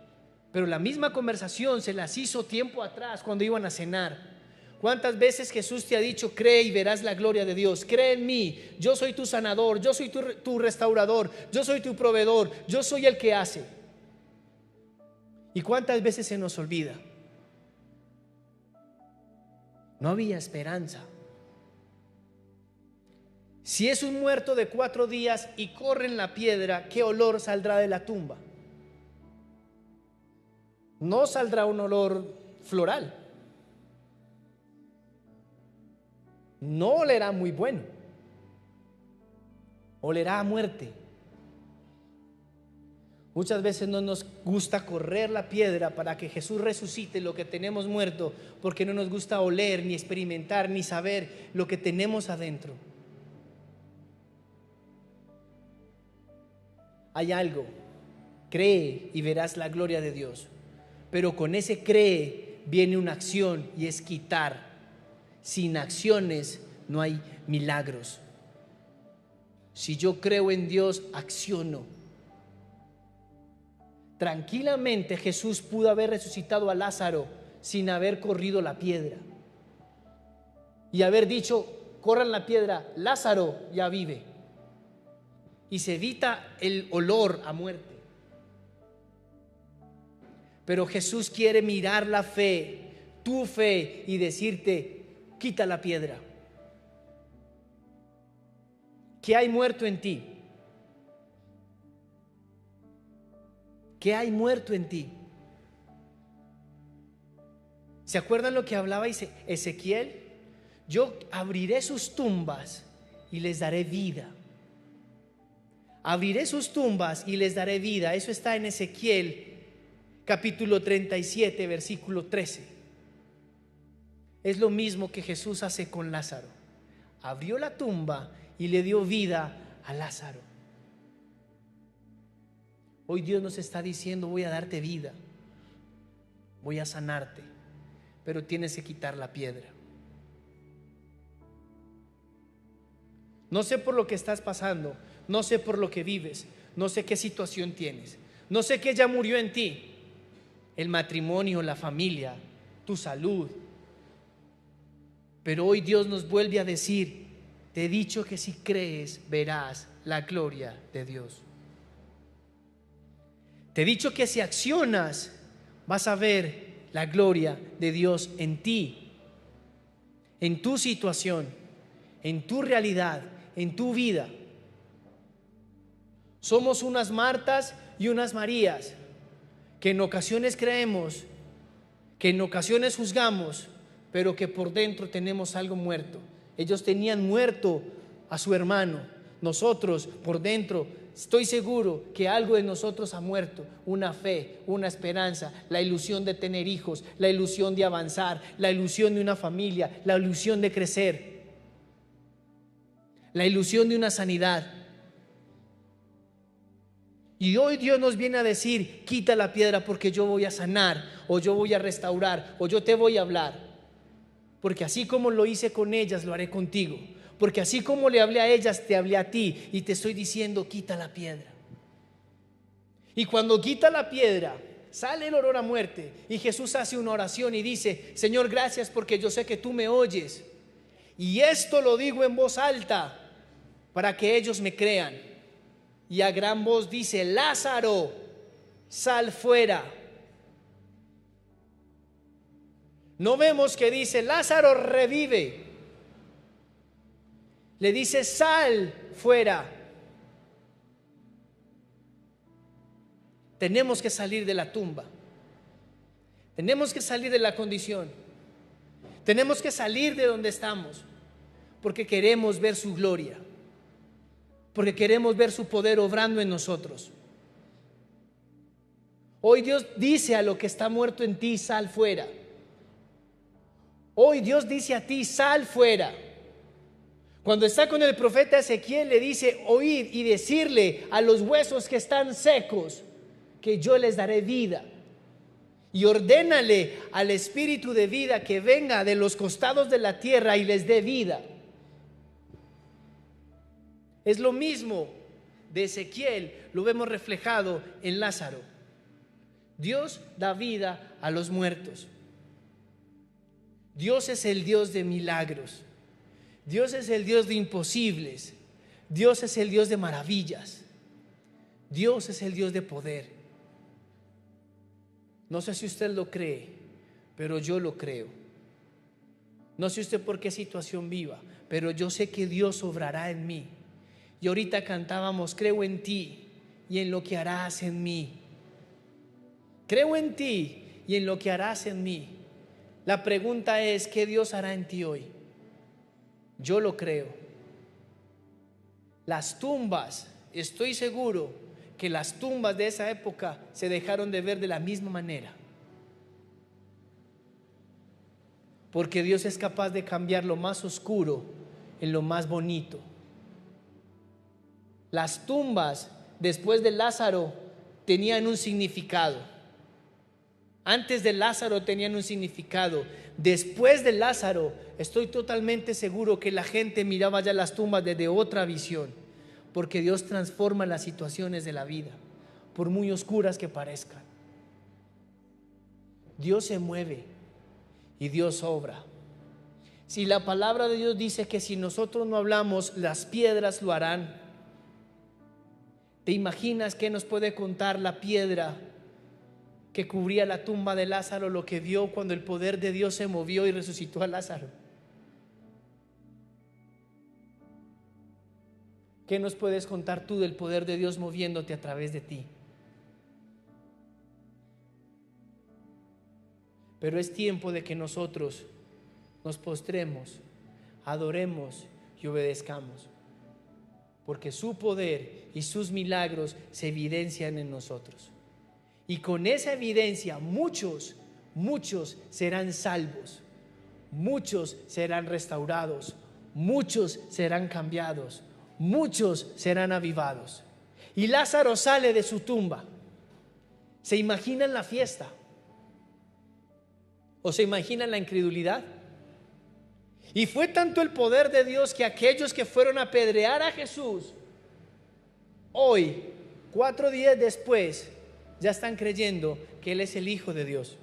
pero la misma conversación se las hizo tiempo atrás cuando iban a cenar. ¿Cuántas veces Jesús te ha dicho: cree y verás la gloria de Dios? Cree en mí, yo soy tu sanador, yo soy tu restaurador, yo soy tu proveedor, yo soy el que hace. ¿Y cuántas veces se nos olvida? No había esperanza. Si es un muerto de 4 días y corren la piedra, ¿qué olor saldrá de la tumba? No saldrá un olor floral. No olerá muy bueno. Olerá a muerte. Muchas veces no nos gusta correr la piedra para que Jesús resucite lo que tenemos muerto, porque no nos gusta oler, ni experimentar, ni saber lo que tenemos adentro. Hay algo: cree y verás la gloria de Dios. Pero con ese cree viene una acción, y es quitar. Sin acciones no hay milagros. Si yo creo en Dios, acciono. Tranquilamente Jesús pudo haber resucitado a Lázaro sin haber corrido la piedra y haber dicho: corran la piedra, Lázaro ya vive, y se evita el olor a muerte. Pero Jesús quiere mirar la fe, tu fe, y decirte: quita la piedra. ¿Qué hay muerto en ti? ¿Qué hay muerto en ti? ¿Se acuerdan lo que hablaba Ezequiel? Yo abriré sus tumbas y les daré vida. Abriré sus tumbas y les daré vida. Eso está en Ezequiel capítulo 37, versículo 13. Es lo mismo que Jesús hace con Lázaro. Abrió la tumba y le dio vida a Lázaro. Hoy Dios nos está diciendo: voy a darte vida, voy a sanarte, pero tienes que quitar la piedra. No sé por lo que estás pasando, no sé por lo que vives, no sé qué situación tienes, no sé qué ya murió en ti: el matrimonio, la familia, tu salud. Pero hoy Dios nos vuelve a decir: te he dicho que si crees verás la gloria de Dios. Te he dicho que si accionas vas a ver la gloria de Dios en ti, en tu situación, en tu realidad, en tu vida. Somos unas Martas y unas Marías que en ocasiones creemos, que en ocasiones juzgamos, pero que por dentro tenemos algo muerto. Ellos tenían muerto a su hermano. Nosotros por dentro, estoy seguro que algo de nosotros ha muerto: una fe, una esperanza, la ilusión de tener hijos, la ilusión de avanzar, la ilusión de una familia, la ilusión de crecer, la ilusión de una sanidad. Y hoy Dios nos viene a decir: quita la piedra, porque yo voy a sanar, o yo voy a restaurar, o yo te voy a hablar. Porque así como lo hice con ellas, lo haré contigo. Porque así como le hablé a ellas, te hablé a ti, y te estoy diciendo: quita la piedra. Y cuando quita la piedra, sale el olor a muerte, y Jesús hace una oración y dice: Señor, gracias, porque yo sé que tú me oyes, y esto lo digo en voz alta para que ellos me crean. y a gran voz dice: Lázaro, sal fuera. No vemos que dice: Lázaro, revive. Le dice: sal fuera. Tenemos que salir de la tumba. Tenemos que salir de la condición. Tenemos que salir de donde estamos, porque queremos ver su gloria, porque queremos ver su poder obrando en nosotros. Hoy Dios dice a lo que está muerto en ti: sal fuera. Hoy Dios dice a ti: sal fuera. Cuando está con el profeta Ezequiel, le dice: oíd y decirle a los huesos que están secos que yo les daré vida. Y ordénale al espíritu de vida que venga de los costados de la tierra y les dé vida. Es lo mismo de Ezequiel, lo vemos reflejado en Lázaro. Dios da vida a los muertos. Dios es el Dios de milagros. Dios es el Dios de imposibles. Dios es el Dios de maravillas. Dios es el Dios de poder. No sé si usted lo cree, pero yo lo creo. No sé usted por qué situación viva, pero yo sé que Dios obrará en mí. Y ahorita cantábamos: creo en ti y en lo que harás en mí. Creo en ti y en lo que harás en mí. La pregunta es: ¿qué Dios hará en ti hoy? Yo lo creo. Las tumbas, estoy seguro que las tumbas de esa época se dejaron de ver de la misma manera, porque Dios es capaz de cambiar lo más oscuro en lo más bonito. Las tumbas después de Lázaro tenían un significado. Antes de Lázaro tenían un significado. Después de Lázaro, estoy totalmente seguro que la gente miraba ya las tumbas desde otra visión, porque Dios transforma las situaciones de la vida, por muy oscuras que parezcan. Dios se mueve y Dios obra. Si la palabra de Dios dice que si nosotros no hablamos, las piedras lo harán, ¿te imaginas qué nos puede contar la piedra que cubría la tumba de Lázaro, lo que vio cuando el poder de Dios se movió y resucitó a Lázaro? ¿Qué nos puedes contar tú del poder de Dios moviéndote a través de ti? Pero es tiempo de que nosotros nos postremos, adoremos y obedezcamos, porque su poder y sus milagros se evidencian en nosotros. Y con esa evidencia muchos serán salvos, muchos serán restaurados, muchos serán cambiados, muchos serán avivados. Y Lázaro sale de su tumba. ¿Se imaginan la fiesta? ¿O se imaginan la incredulidad? Y fue tanto el poder de Dios que aquellos que fueron a apedrear a Jesús, hoy, 4 días después, ya están creyendo que Él es el Hijo de Dios.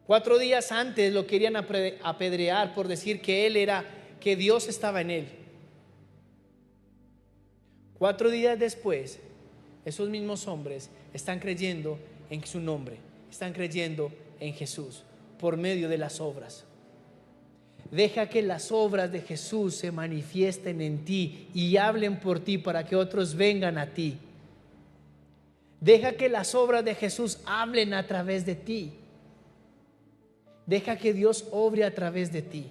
4 días antes lo querían apedrear por decir que Dios estaba en Él. 4 días después, esos mismos hombres están creyendo en su nombre, están creyendo en Jesús por medio de las obras. Deja que las obras de Jesús se manifiesten en ti y hablen por ti para que otros vengan a ti. Deja que las obras de Jesús hablen a través de ti. Deja que Dios obre a través de ti.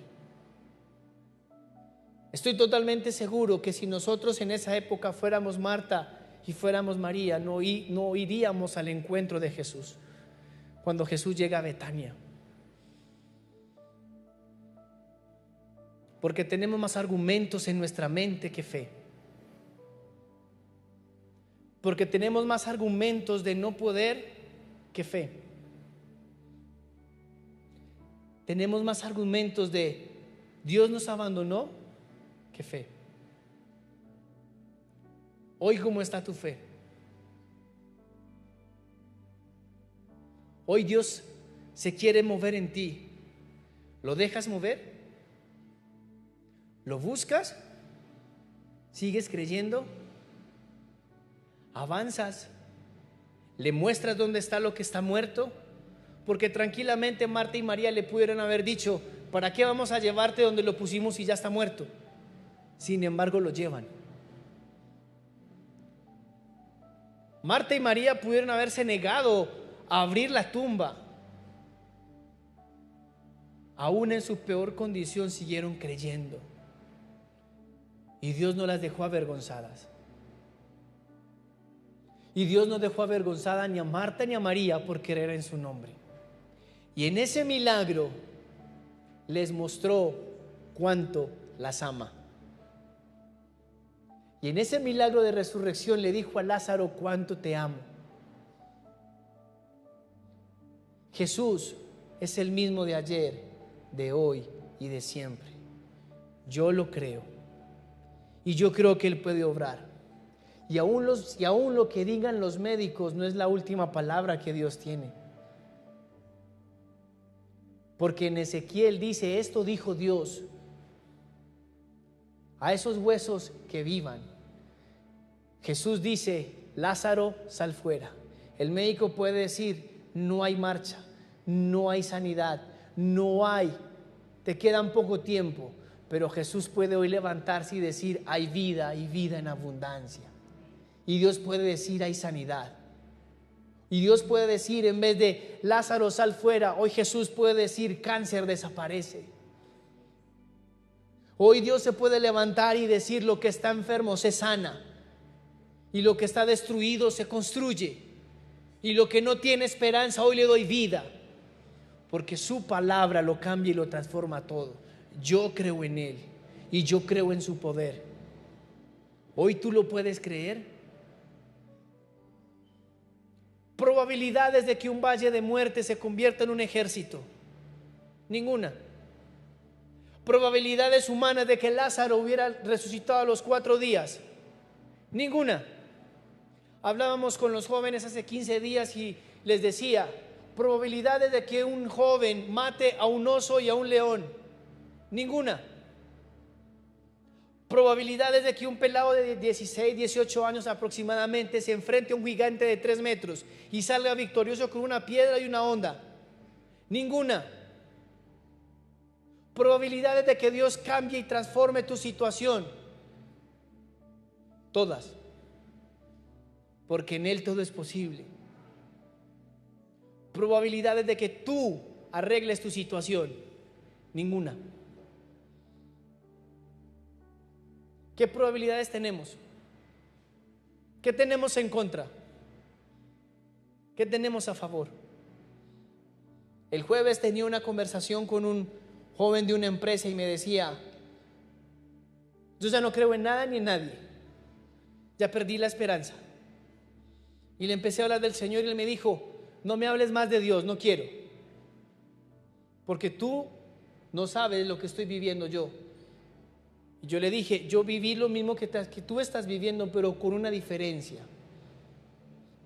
Estoy totalmente seguro que si nosotros en esa época fuéramos Marta y fuéramos María, no iríamos al encuentro de Jesús cuando Jesús llega a Betania, porque tenemos más argumentos en nuestra mente que fe, porque tenemos más argumentos de no poder que fe, tenemos más argumentos de Dios nos abandonó que fe. Hoy, ¿cómo está tu fe? Hoy Dios se quiere mover en ti. ¿Lo dejas mover? ¿Lo buscas? ¿Sigues creyendo? Avanzas, le muestras dónde está lo que está muerto, porque tranquilamente Marta y María le pudieron haber dicho: ¿para qué vamos a llevarte donde lo pusimos si ya está muerto? Sin embargo, lo llevan. Marta y María pudieron haberse negado a abrir la tumba. Aún en su peor condición siguieron creyendo. Y Dios no las dejó avergonzadas. Y Dios no dejó avergonzada ni a Marta ni a María por creer en su nombre. Y en ese milagro les mostró cuánto las ama. Y en ese milagro de resurrección le dijo a Lázaro: cuánto te amo. Jesús es el mismo de ayer, de hoy y de siempre. Yo lo creo. Y yo creo que Él puede obrar. Y aún lo que digan los médicos no es la última palabra que Dios tiene. Porque en Ezequiel dice: esto dijo Dios a esos huesos que vivan. Jesús dice: Lázaro, sal fuera. El médico puede decir: no hay marcha, no hay sanidad, no hay, te queda poco tiempo. Pero Jesús puede hoy levantarse y decir: hay vida y vida en abundancia. Y Dios puede decir: hay sanidad. Y Dios puede decir, en vez de Lázaro, sal fuera, hoy Jesús puede decir: cáncer, desaparece. Hoy Dios se puede levantar y decir: lo que está enfermo se sana, y lo que está destruido se construye, y lo que no tiene esperanza hoy le doy vida, porque su palabra lo cambia y lo transforma todo. Yo creo en Él y yo creo en su poder. Hoy tú lo puedes creer. Probabilidades de que un valle de muerte se convierta en un ejército: ninguna. Probabilidades humanas de que Lázaro hubiera resucitado a los 4 días: ninguna. Hablábamos con los jóvenes hace 15 días y les decía: probabilidades de que un joven mate a un oso y a un león: ninguna. Probabilidades de que un pelado de 16, 18 años aproximadamente se enfrente a un gigante de 3 metros y salga victorioso con una piedra y una honda: ninguna. Probabilidades de que Dios cambie y transforme tu situación: todas. Porque en Él todo es posible. Probabilidades de que tú arregles tu situación: ninguna. ¿Qué probabilidades tenemos? ¿Qué tenemos en contra? ¿Qué tenemos a favor? El jueves tenía una conversación con un joven de una empresa y me decía: yo ya no creo en nada ni en nadie, ya perdí la esperanza. Y le empecé a hablar del Señor y él me dijo: no me hables más de Dios, no quiero, porque tú no sabes lo que estoy viviendo yo. Y yo le dije: yo viví lo mismo que tú estás viviendo, pero con una diferencia.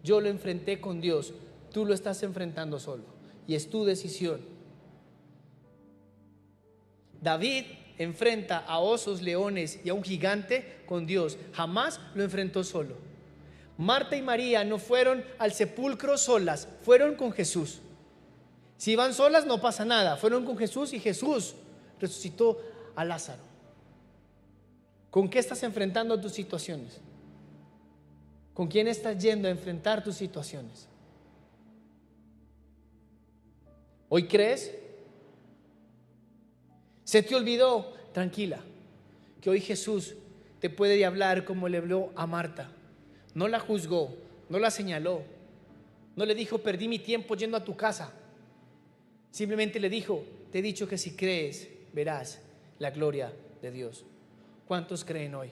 Yo lo enfrenté con Dios, tú lo estás enfrentando solo, y es tu decisión. David enfrenta a osos, leones y a un gigante con Dios, jamás lo enfrentó solo. Marta y María no fueron al sepulcro solas, fueron con Jesús. Si van solas no pasa nada, fueron con Jesús y Jesús resucitó a Lázaro. ¿Con qué estás enfrentando tus situaciones? ¿Con quién estás yendo a enfrentar tus situaciones? ¿Hoy crees? ¿Se te olvidó? Tranquila, que hoy Jesús te puede hablar como le habló a Marta. No la juzgó, no la señaló, no le dijo: perdí mi tiempo yendo a tu casa. Simplemente le dijo: te he dicho que si crees, verás la gloria de Dios. ¿Cuántos creen hoy?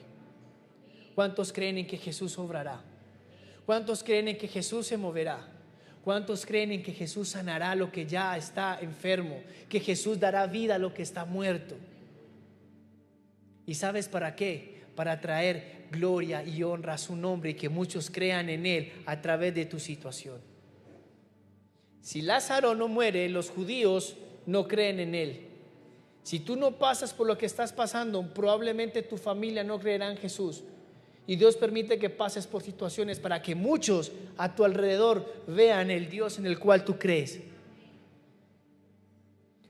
¿Cuántos creen en que Jesús obrará? ¿Cuántos creen en que Jesús se moverá? ¿Cuántos creen en que Jesús sanará lo que ya está enfermo? Que Jesús dará vida a lo que está muerto. ¿Y sabes para qué? Para traer gloria y honra a su nombre y que muchos crean en Él a través de tu situación. Si Lázaro no muere, los judíos no creen en Él. Si tú no pasas por lo que estás pasando, probablemente tu familia no creerá en Jesús. Y Dios permite que pases por situaciones para que muchos a tu alrededor vean el Dios en el cual tú crees.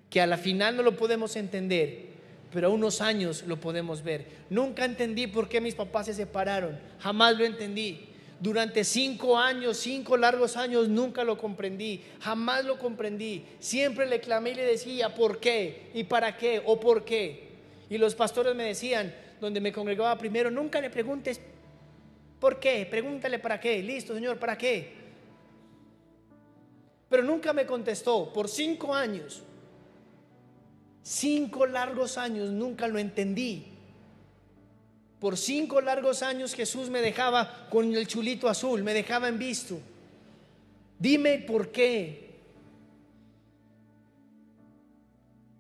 Que a la final no lo podemos entender, pero a unos años lo podemos ver. Nunca entendí por qué mis papás se separaron, jamás lo entendí. Durante 5 años, 5 largos años, nunca lo comprendí, jamás lo comprendí. Siempre le clamé y le decía, ¿por qué? ¿Y para qué? ¿O por qué? Y los pastores me decían, donde me congregaba primero, nunca le preguntes ¿por qué? Pregúntale para qué. Listo, Señor, ¿para qué? Pero nunca me contestó por 5 años. 5 largos años nunca lo entendí. Por 5 largos años Jesús me dejaba con el chulito azul, me dejaba en visto. Dime por qué.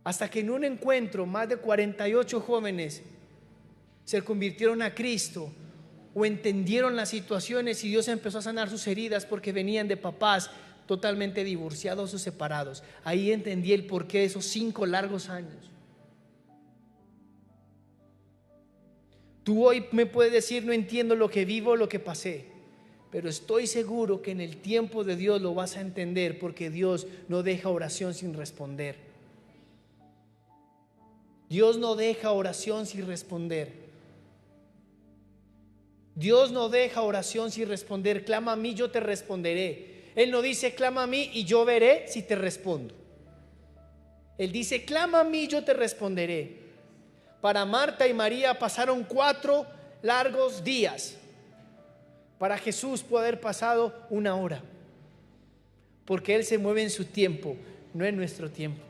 Hasta que en un encuentro más de 48 jóvenes se convirtieron a Cristo o entendieron las situaciones y Dios empezó a sanar sus heridas porque venían de papás totalmente divorciados o separados. Ahí entendí el porqué de esos 5 largos años. Tú hoy me puedes decir, no entiendo lo que vivo, lo que pasé, pero estoy seguro que en el tiempo de Dios lo vas a entender, porque Dios no deja oración sin responder. Dios no deja oración sin responder. Dios no deja oración sin responder. Clama a mí, yo te responderé. Él no dice clama a mí y yo veré si te respondo. Él dice clama a mí, yo te responderé. Para Marta y María pasaron 4 largos días. Para Jesús puede haber pasado 1 hora, porque Él se mueve en su tiempo, no en nuestro tiempo.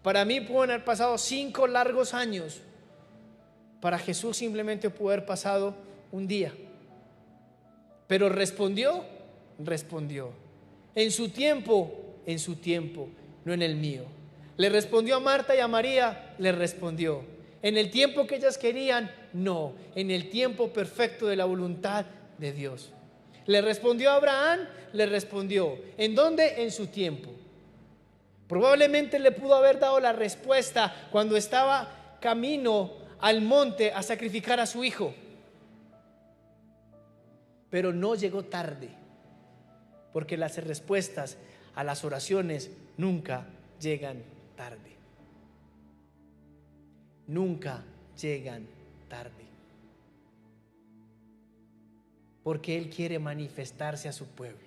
Para mí pueden haber pasado 5 largos años. Para Jesús simplemente puede haber pasado 1 día. Pero respondió. En su tiempo, no en el mío. Le respondió a Marta y a María, le respondió. En el tiempo que ellas querían, no. En el tiempo perfecto de la voluntad de Dios. Le respondió a Abraham, le respondió. ¿En dónde? En su tiempo. Probablemente le pudo haber dado la respuesta cuando estaba camino al monte a sacrificar a su hijo. Pero no llegó tarde, porque las respuestas a las oraciones nunca llegan tarde. Nunca llegan tarde. Porque Él quiere manifestarse a su pueblo.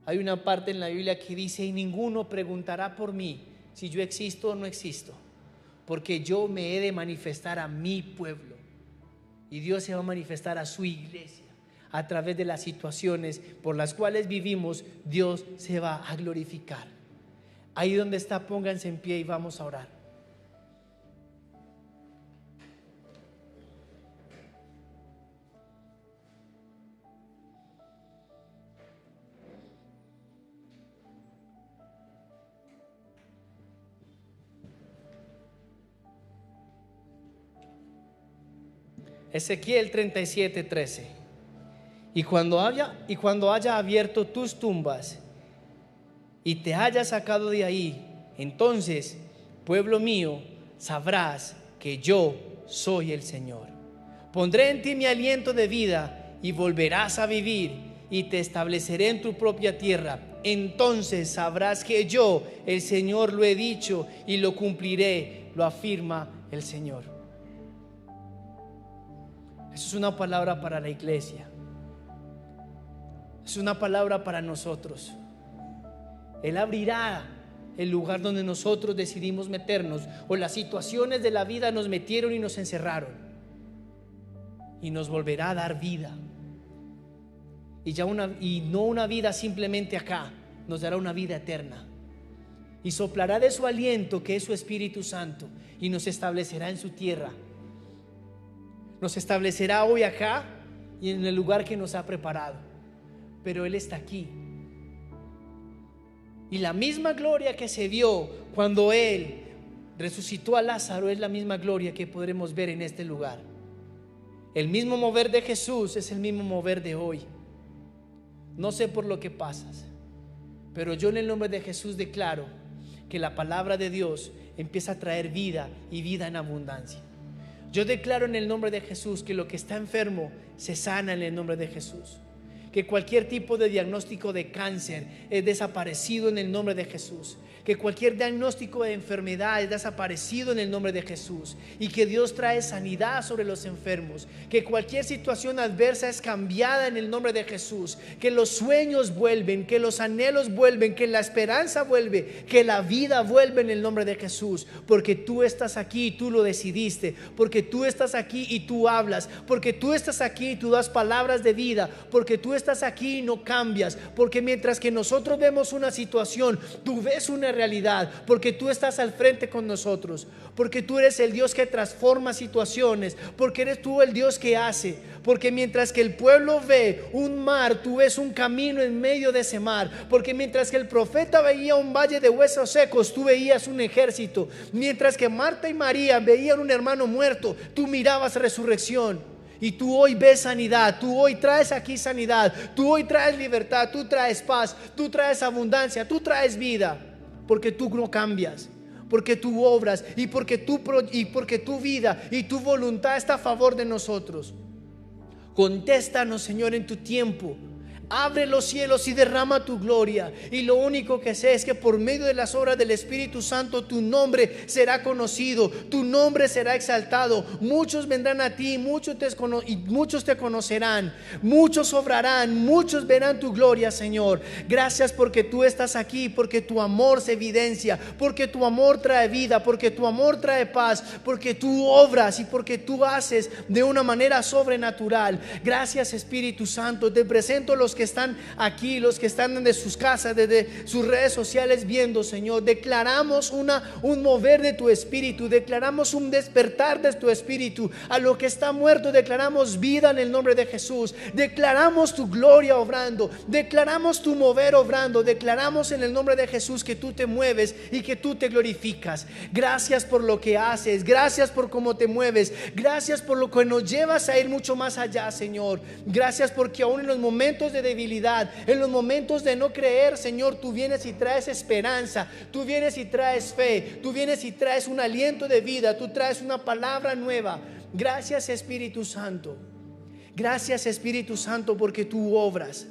Hay una parte en la Biblia que dice: y ninguno preguntará por mí si yo existo o no existo, porque yo me he de manifestar a mi pueblo. Y Dios se va a manifestar a su iglesia. A través de las situaciones por las cuales vivimos, Dios se va a glorificar. Ahí donde está, pónganse en pie y vamos a orar. Ezequiel 37:13. Y cuando haya abierto tus tumbas y te haya sacado de ahí, entonces, pueblo mío, sabrás que yo soy el Señor. Pondré en ti mi aliento de vida y volverás a vivir, y te estableceré en tu propia tierra. Entonces sabrás que yo, el Señor, lo he dicho y lo cumpliré, lo afirma el Señor. Eso es una palabra para la iglesia. Es una palabra para nosotros. Él abrirá el lugar donde nosotros decidimos meternos, o las situaciones de la vida nos metieron y nos encerraron, y nos volverá a dar vida. Y no una vida simplemente acá, nos dará una vida eterna. Y soplará de su aliento, que es su Espíritu Santo, y nos establecerá en su tierra. Nos establecerá hoy acá y en el lugar que nos ha preparado. Pero Él está aquí. Y la misma gloria que se vio cuando Él resucitó a Lázaro es la misma gloria que podremos ver en este lugar. El mismo mover de Jesús es el mismo mover de hoy. No sé por lo que pasas, pero yo en el nombre de Jesús declaro que la palabra de Dios empieza a traer vida, y vida en abundancia. Yo declaro en el nombre de Jesús que lo que está enfermo se sana en el nombre de Jesús. Que cualquier tipo de diagnóstico de cáncer es desaparecido en el nombre de Jesús. Que cualquier diagnóstico de enfermedad es desaparecido en el nombre de Jesús. Y que Dios trae sanidad sobre los enfermos. Que cualquier situación adversa es cambiada en el nombre de Jesús. Que los sueños vuelven, que los anhelos vuelven, que la esperanza vuelve, que la vida vuelve en el nombre de Jesús. Porque tú estás aquí y tú lo decidiste. Porque tú estás aquí y tú hablas. Porque tú estás aquí y tú das palabras de vida. Porque tú estás aquí y no cambias. Porque mientras que nosotros vemos una situación, tú ves una realidad. Porque tú estás al frente con nosotros. Porque tú eres el Dios que transforma situaciones. Porque eres tú el Dios que hace. Porque mientras que el pueblo ve un mar, tú ves un camino en medio de ese mar. Porque mientras que el profeta veía un valle de huesos secos, tú veías un ejército. Mientras que Marta y María veían un hermano muerto, tú mirabas resurrección. Y tú hoy ves sanidad, tú hoy traes aquí sanidad, tú hoy traes libertad, tú traes paz, tú traes abundancia, tú traes vida. Porque tú no cambias, porque tú obras y porque tu vida y tu voluntad está a favor de nosotros. Contéstanos, Señor, en tu tiempo. Abre los cielos y derrama tu gloria. Y lo único que sé es que por medio de las obras del Espíritu Santo tu nombre será conocido, tu nombre será exaltado. Muchos vendrán a ti, muchos te conocerán, muchos obrarán, muchos verán tu gloria, Señor. Gracias porque tú estás aquí, porque tu amor se evidencia, porque tu amor trae vida, porque tu amor trae paz, porque tú obras y porque tú haces de una manera sobrenatural. Gracias, Espíritu Santo. Te presento los que están aquí, los que están desde sus casas, desde sus redes sociales viendo, Señor. Declaramos un mover de tu Espíritu, declaramos un despertar de tu Espíritu. A lo que está muerto declaramos vida en el nombre de Jesús. Declaramos tu gloria obrando, declaramos tu mover obrando, declaramos en el nombre de Jesús que tú te mueves y que tú te glorificas. Gracias por lo que haces, gracias por cómo te mueves, gracias por lo que nos llevas a ir mucho más allá, Señor. Gracias porque aún en los momentos de debilidad, en los momentos de no creer, Señor, tú vienes y traes esperanza, tú vienes y traes fe, tú vienes y traes un aliento de vida, tú traes una palabra nueva. Gracias, Espíritu Santo. Gracias, Espíritu Santo, porque tú obras,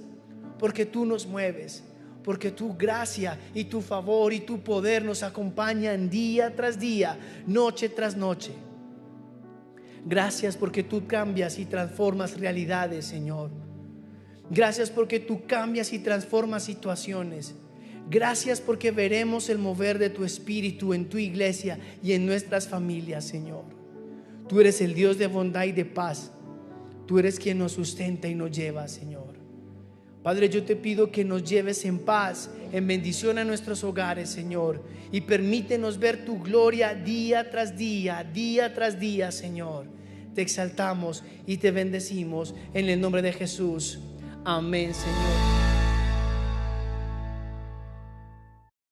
porque tú nos mueves, porque tu gracia y tu favor y tu poder nos acompañan día tras día, noche tras noche. Gracias porque tú cambias y transformas realidades, Señor. Gracias porque tú cambias y transformas situaciones. Gracias porque veremos el mover de tu Espíritu en tu iglesia y en nuestras familias, Señor. Tú eres el Dios de bondad y de paz. Tú eres quien nos sustenta y nos lleva, Señor. Padre, yo te pido que nos lleves en paz, en bendición a nuestros hogares, Señor. Y permítenos ver tu gloria día tras día, Señor. Te exaltamos y te bendecimos en el nombre de Jesús. Amén, Señor.